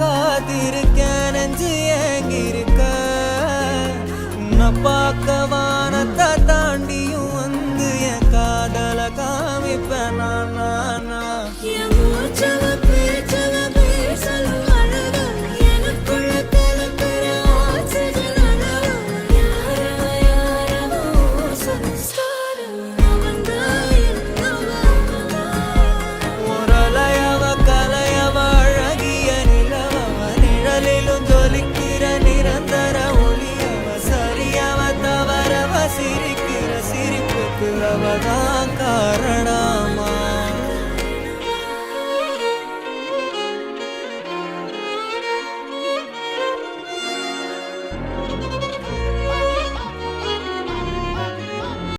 காத்திருக்கேன் நெஞ்சு ஏங்கிருக்க உன்னை பார்க்க வானத்தை தாண்டியும் வந்து என் காதல காமிப்பேன் நான் சிரிக்கிற சிரிப்புக்கு அவதான் காரணம்.